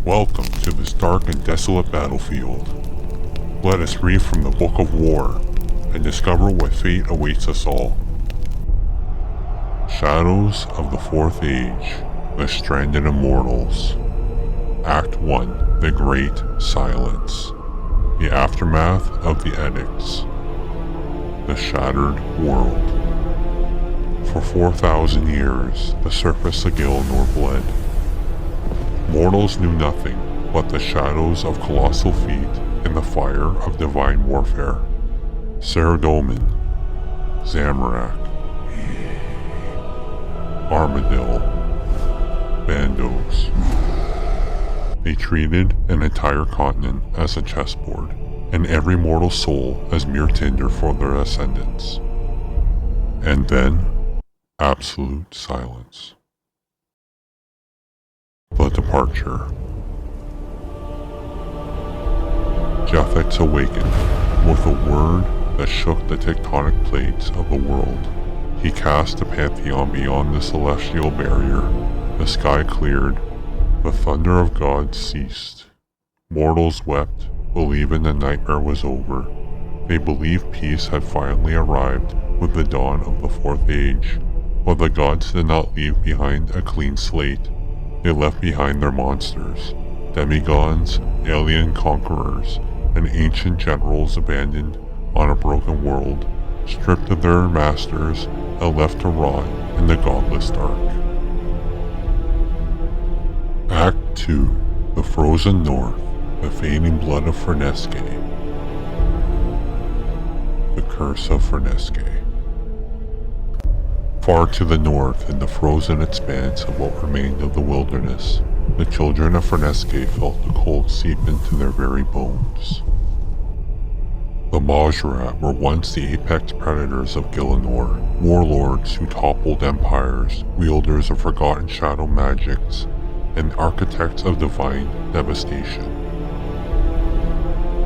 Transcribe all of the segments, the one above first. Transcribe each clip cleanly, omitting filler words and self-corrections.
Welcome to this dark and desolate battlefield. Let us read from the Book of War and discover what fate awaits us all. Shadows of the Fourth Age, The Stranded Immortals. Act 1, The Great Silence. The Aftermath of the Edicts. The Shattered World. For 4,000 years, the surface of Gielinor bled. Mortals knew nothing but the shadows of colossal feet in the fire of divine warfare. Saradomin, Zamorak, Armadillo, Bandos. They treated an entire continent as a chessboard, and every mortal soul as mere tinder for their ascendants. And then, absolute silence. The Departure. Guthix awakened with a word that shook the tectonic plates of the world. He cast a pantheon beyond the celestial barrier. The sky cleared. The thunder of gods ceased. Mortals wept, believing the nightmare was over. They believed peace had finally arrived with the dawn of the Fourth Age. But the gods did not leave behind a clean slate. They left behind their monsters, demigods, alien conquerors, and ancient generals abandoned on a broken world, stripped of their masters and left to rot in the godless dark. Act 2, The Frozen North, The Fading Blood of Fernesque. The Curse of Fernesque. Far to the north, in the frozen expanse of what remained of the wilderness, the children of Fernesque felt the cold seep into their very bones. The Mahjarrat were once the apex predators of Gielinor, warlords who toppled empires, wielders of forgotten shadow magics, and architects of divine devastation.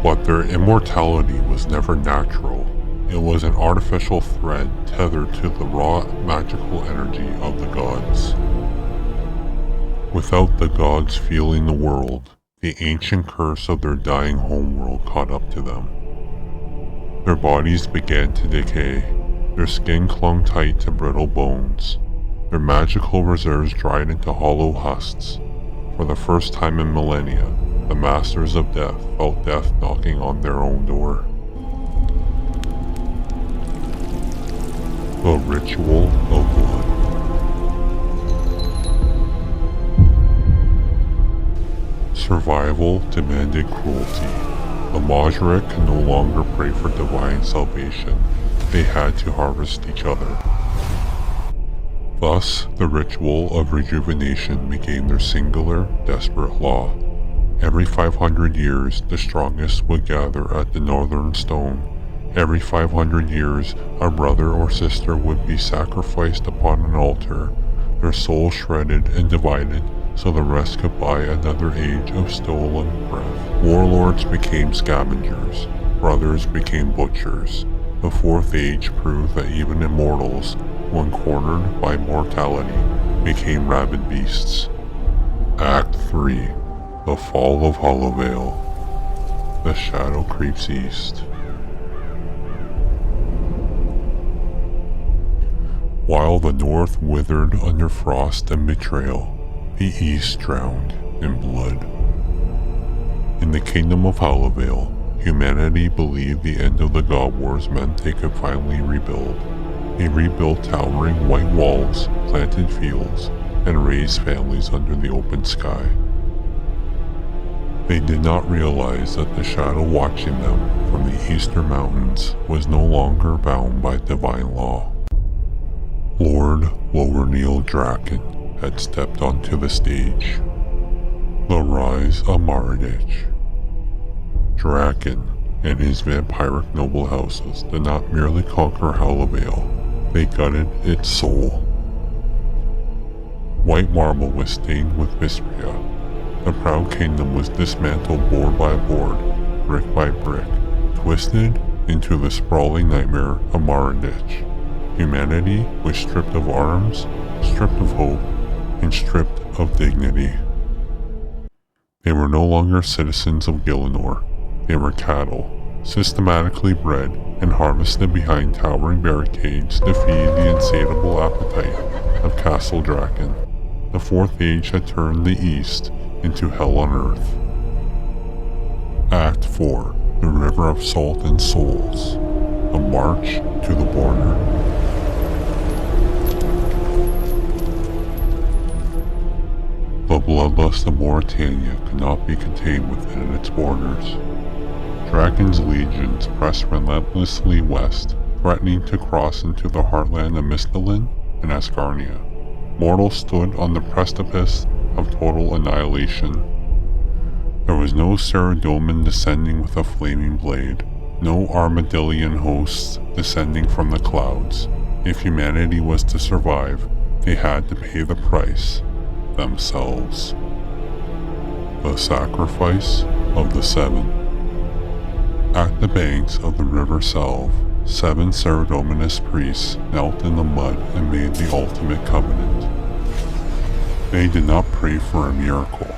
But their immortality was never natural. It was an artificial thread tethered to the raw magical energy of the gods. Without the gods feeling the world, the ancient curse of their dying homeworld caught up to them. Their bodies began to decay, their skin clung tight to brittle bones, their magical reserves dried into hollow husks. For the first time in millennia, the masters of death felt death knocking on their own door. The Ritual of Blood. Survival demanded cruelty. The Mahjarrat could no longer pray for divine salvation. They had to harvest each other. Thus, the ritual of rejuvenation became their singular, desperate law. Every 500 years, the strongest would gather at the northern stone. Every 500 years, a brother or sister would be sacrificed upon an altar, their souls shredded and divided so the rest could buy another age of stolen breath. Warlords became scavengers, brothers became butchers. The Fourth Age proved that even immortals, when cornered by mortality, became rabid beasts. Act 3, The Fall of Hallowvale. The shadow creeps east. While the north withered under frost and betrayal, the east drowned in blood. In the kingdom of Hallowvale, humanity believed the end of the God Wars meant they could finally rebuild. They rebuilt towering white walls, planted fields, and raised families under the open sky. They did not realize that the shadow watching them from the eastern mountains was no longer bound by divine law. Lord Drakan had stepped onto the stage. The Rise of Mahjarrat. Drakan and his vampiric noble houses did not merely conquer Hallowvale, they gutted its soul. White marble was stained with Vespria. The proud kingdom was dismantled board by board, brick by brick, twisted into the sprawling nightmare of Mahjarrat. Humanity was stripped of arms, stripped of hope, and stripped of dignity. They were no longer citizens of Gielinor. They were cattle, systematically bred and harvested behind towering barricades to feed the insatiable appetite of Castle Drakan. The Fourth Age had turned the East into hell on earth. Act 4. The River of Salt and Souls. A March to the Border. The bloodlust of Mauritania could not be contained within its borders. Drakan's legions pressed relentlessly west, threatening to cross into the heartland of Misthalin and Asgarnia. Mortals stood on the precipice of total annihilation. There was no Saradomin descending with a flaming blade, no Armadillian hosts descending from the clouds. If humanity was to survive, they had to pay the price themselves. The Sacrifice of the Seven. At the banks of the River Salve, 7 Saradominist priests knelt in the mud and made the ultimate covenant. They did not pray for a miracle,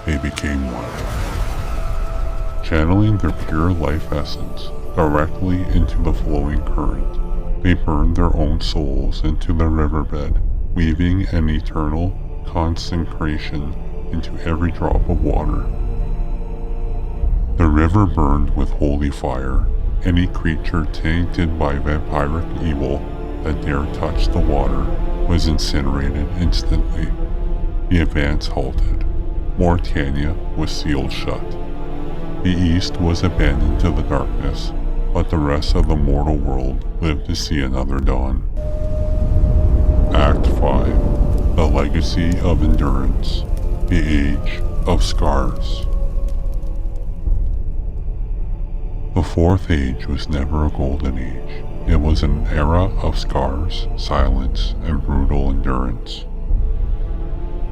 they became one. Channeling their pure life essence directly into the flowing current, they burned their own souls into the riverbed, weaving an eternal consecration into every drop of water. The river burned with holy fire. Any creature tainted by vampiric evil that dared touch the water was incinerated instantly. The advance halted. Mauritania was sealed shut. The east was abandoned to the darkness, but the rest of the mortal world lived to see another dawn. Act 5. The Legacy of Endurance. The Age of Scars. The Fourth Age was never a golden age. It was an era of scars, silence, and brutal endurance.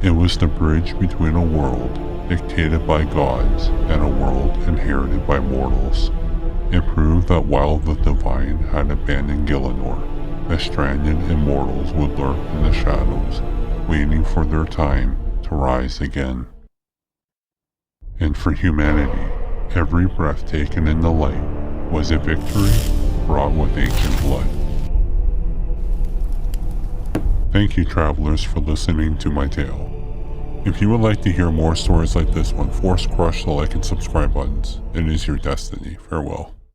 It was the bridge between a world dictated by gods and a world inherited by mortals. It proved that while the divine had abandoned Gielinor, the stranded immortals would lurk in the shadows, waiting for their time to rise again. And for humanity, every breath taken in the light was a victory fraught with ancient blood. Thank you, travelers, for listening to my tale. If you would like to hear more stories like this one, force crush the like and subscribe buttons. It is your destiny. Farewell.